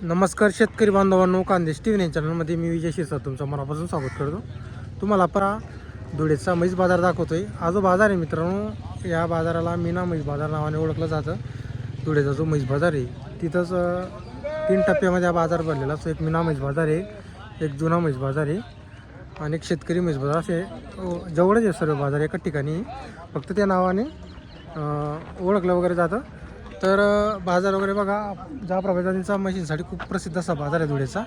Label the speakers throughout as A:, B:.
A: नमस्कार शेतकरी बांधवांनो, कांदेश टी व्ही चॅनलमध्ये मी विजय शिरसाट तुमचं मनापासून स्वागत करतो. तुम्हाला परा धुळेचा म्हैस बाजार दाखवतोय. हा जो बाजार आहे मित्रांनो, या बाजाराला मीना म्हैस बाजार नावाने ओळखलं जातं. धुळेचा जो म्हैस बाजार आहे तिथंच 3 टप्प्यामध्ये हा बाजार भरलेला असतो. एक मीना म्हैस बाजार आहे, एक जुना म्हैस बाजार आहे आणि एक शेतकरी म्हैस बाजार असे जवळच आहे सर्व बाजार एकाच ठिकाणी, फक्त त्या नावाने ओळखलं वगैरे जातं. तर बाजार वगैरे बघा, ज्या प्रभातांचा मशीनसाठी खूप प्रसिद्ध असा बाजार आहे धुळेचा.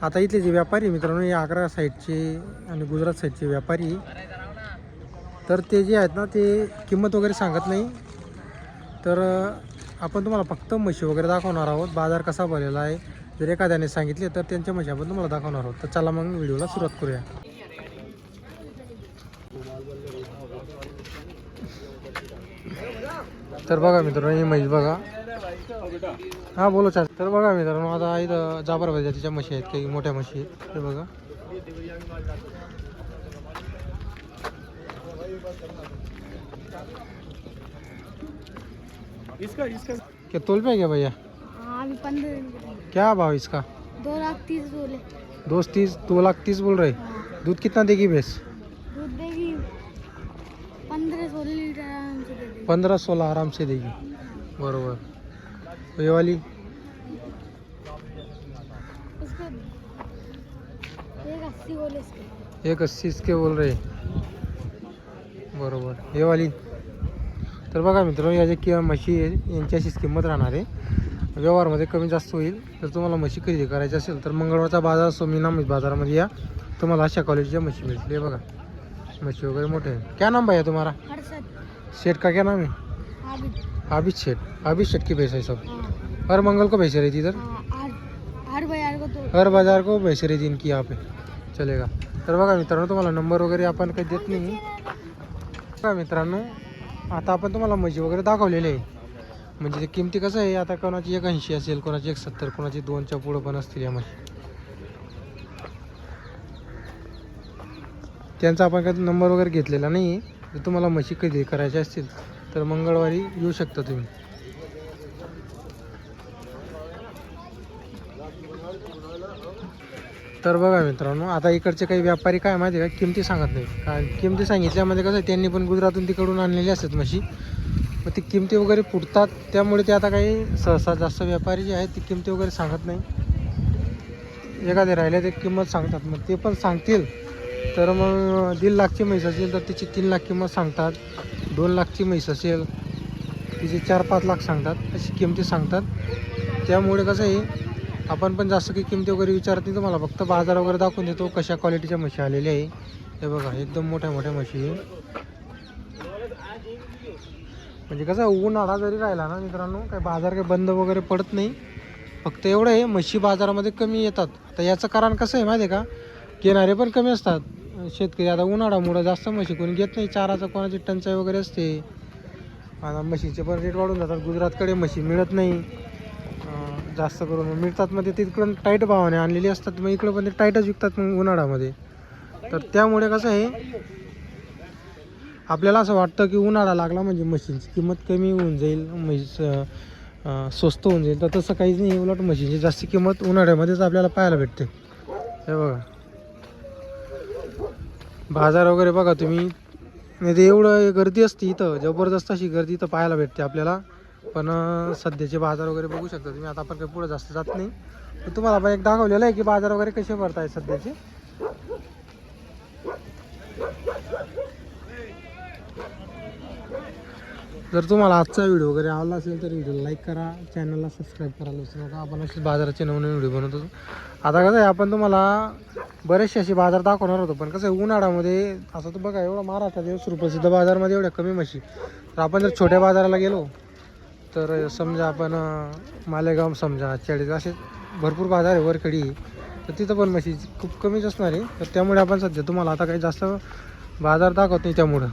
A: आता इथले जे व्यापारी मित्रांनो, हे आग्रा साईडचे आणि गुजरात साईडचे व्यापारी, तर ते जे आहेत ना ते किंमत वगैरे सांगत नाही. तर आपण तुम्हाला फक्त म्हशी वगैरे दाखवणार आहोत. बाजार कसा भरलेला आहे जर एखाद्याने सांगितले तर त्यांच्या म्हशी आपण तुम्हाला दाखवणार आहोत. तर चला मग व्हिडिओला सुरुवात करूया. तर बघा मित्रांनो, ही म्हैस बघा. हां बोलो चाल. तर बघा मित्रांनो, आता इथं जाबर जातीच्या म्हशी आहेत, काही मोठ्या म्हशी आहेत. हे बघा, क्या तोल पे क्या भैया?
B: अभी 15
A: क्या भाव इसका?
B: 2,30,000 बोले.
A: 2,30,000 बोल रहे. दूध कितना देगी भैंस?
B: दूध देगी 15-16 लीटर आराम से दे देगी.
A: 15-16 आराम से देगी. बरोबर. ये वाली
B: उसके 1,80 बोले इसके.
A: 1,80 इसके बोल रहे. बरोबर. हे वाली. तर बघा मित्रांनो, या ज्या म्हशी आहे यांची अशीच किंमत राहणार आहे. व्यवहारमध्ये कमी जास्त होईल. जर तुम्हाला म्हशी खरेदी करायची असेल तर मंगळवारचा बाजार असतो मीना म्हैस बाजारामध्ये या, तुम्हाला अशा क्वालिटीच्या म्हशी मिळतील. हे बघा, म्हशी वगैरे मोठे आहे. क्या नाम भैया तुम्हारा?
B: हर्षद.
A: शेठ का क्या नाम है?
B: आबिद.
A: आबिद शेठ. आबिद शेठ की भैंस है सब.
B: हाँ.
A: हर मंगल को भैंसे रहती इधर.
B: हर बाजार को तो
A: हर बाजार को भैंसे रहती इनकी यहाँ पे. चलेगा. तर बघा मित्रांनो, तुम्हाला नंबर वगैरे आपण काही देत नाही. बघा मित्रांनो, आता आपण तुम्हाला म्हशी वगैरे दाखवलेले आहे. म्हणजे ते किमती कसं आहे, आता कोणाची 1,80 असेल, कोणाची 1,70, कोणाची 2च्या पुढं पण असतील या म्हशी. त्यांचा आपण काही नंबर वगैरे घेतलेला नाही. जर तुम्हाला म्हशी खरेदी करायची असतील तर मंगळवारी येऊ शकता तुम्ही. तर बघा मित्रांनो, आता इकडचे काही व्यापारी काय माहिती आहे का, किमती सांगत नाही. कारण किमती सांगितल्यामध्ये कसं आहे, त्यांनी पण गुजरातून तिकडून आणलेले असतात म्हशी, मग ती किमती वगैरे फुटतात. त्यामुळे ते आता काही सहसा जास्त व्यापारी जे आहेत ती किमती वगैरे सांगत नाही. एखादे राहिले ते किंमत सांगतात. मग ते पण सांगतील तर मग 1.5 लाखची म्हैस असेल तर तिची 3 लाख किंमत सांगतात. 2 लाखची म्हैस असेल तिची 4-5 लाख सांगतात. अशी किमती सांगतात. त्यामुळे कसं आहे, आपण पण जास्त काही किमती वगैरे विचारत नाही. तुम्हाला फक्त बाजार वगैरे दाखवून देतो कशा क्वालिटीच्या म्हशी आलेल्या आहे. हे बघा, एकदम मोठ्या मोठ्या म्हशी आहे. म्हणजे कसं उन्हाळा जरी राहिला ना मित्रांनो, काही बाजार काही बंद वगैरे पडत नाही. फक्त एवढं आहे, म्हशी बाजारामध्ये कमी येतात. तर याचं कारण कसं आहे माहिती आहे का, घेणारे पण कमी असतात शेतकरी. आता उन्हाळ्यामुळं जास्त म्हशी कोणी घेत नाही. चाराचं कोणाची टंचाई वगैरे असते. आता म्हशीचे पण रेट वाढून जातात. गुजरातकडे म्हशी मिळत नाही जास्त करून. मिळतात मध्ये तिकडून टाईट भावाने आणलेली असतात, मग इकडं पण ते टाईटच विकतात मग उन्हाळ्यामध्ये. तर त्यामुळे कसं आहे, आपल्याला असं वाटतं की उन्हाळा लागला म्हणजे म्हशींची किंमत कमी होऊन जाईल, म्हैस स्वस्त होऊन जाईल. तर तसं काहीच नाही. उलट म्हशींची जास्त किंमत उन्हाळ्यामध्येच आपल्याला पाहायला भेटते. हे बघा, बाजार वगैरे बघा तुम्ही. नाही ते एवढं गर्दी असते इथं, जबरदस्त अशी गर्दी इथं पाहायला भेटते आपल्याला. पण सध्याचे बाजार वगैरे बघू शकता तुम्ही. आता आपण काही पुढे जास्त जात नाही, तर तुम्हाला आपण एक दाखवलेलं आहे की बाजार वगैरे कसे भरताय सध्याचे. जर तुम्हाला आजचा व्हिडिओ वगैरे आवडला असेल तर व्हिडिओला लाईक करा, चॅनलला सबस्क्राईब करायला विसरू नका. आपण असेच बाजाराचे नवनवीन व्हिडिओ बनवतो. आता कसं आहे, आपण तुम्हाला बरेचसे असे बाजार दाखवणार होतो, पण कसं आहे उन्हाळ्यामध्ये असं तर बघा, एवढा महाराष्ट्रात सुप्रसिद्ध बाजारमध्ये एवढ्या कमी म्हशी. तर आपण जर छोट्या बाजाराला गेलो तर समजा आपण मालेगाव समजा, चाळीस, असे भरपूर बाजार आहे वरखडी, तर तिथं पण म्हशी खूप कमीच असणार आहे. तर त्यामुळे आपण सध्या तुम्हाला आता काही जास्त बाजार दाखवत नाही त्यामुळं.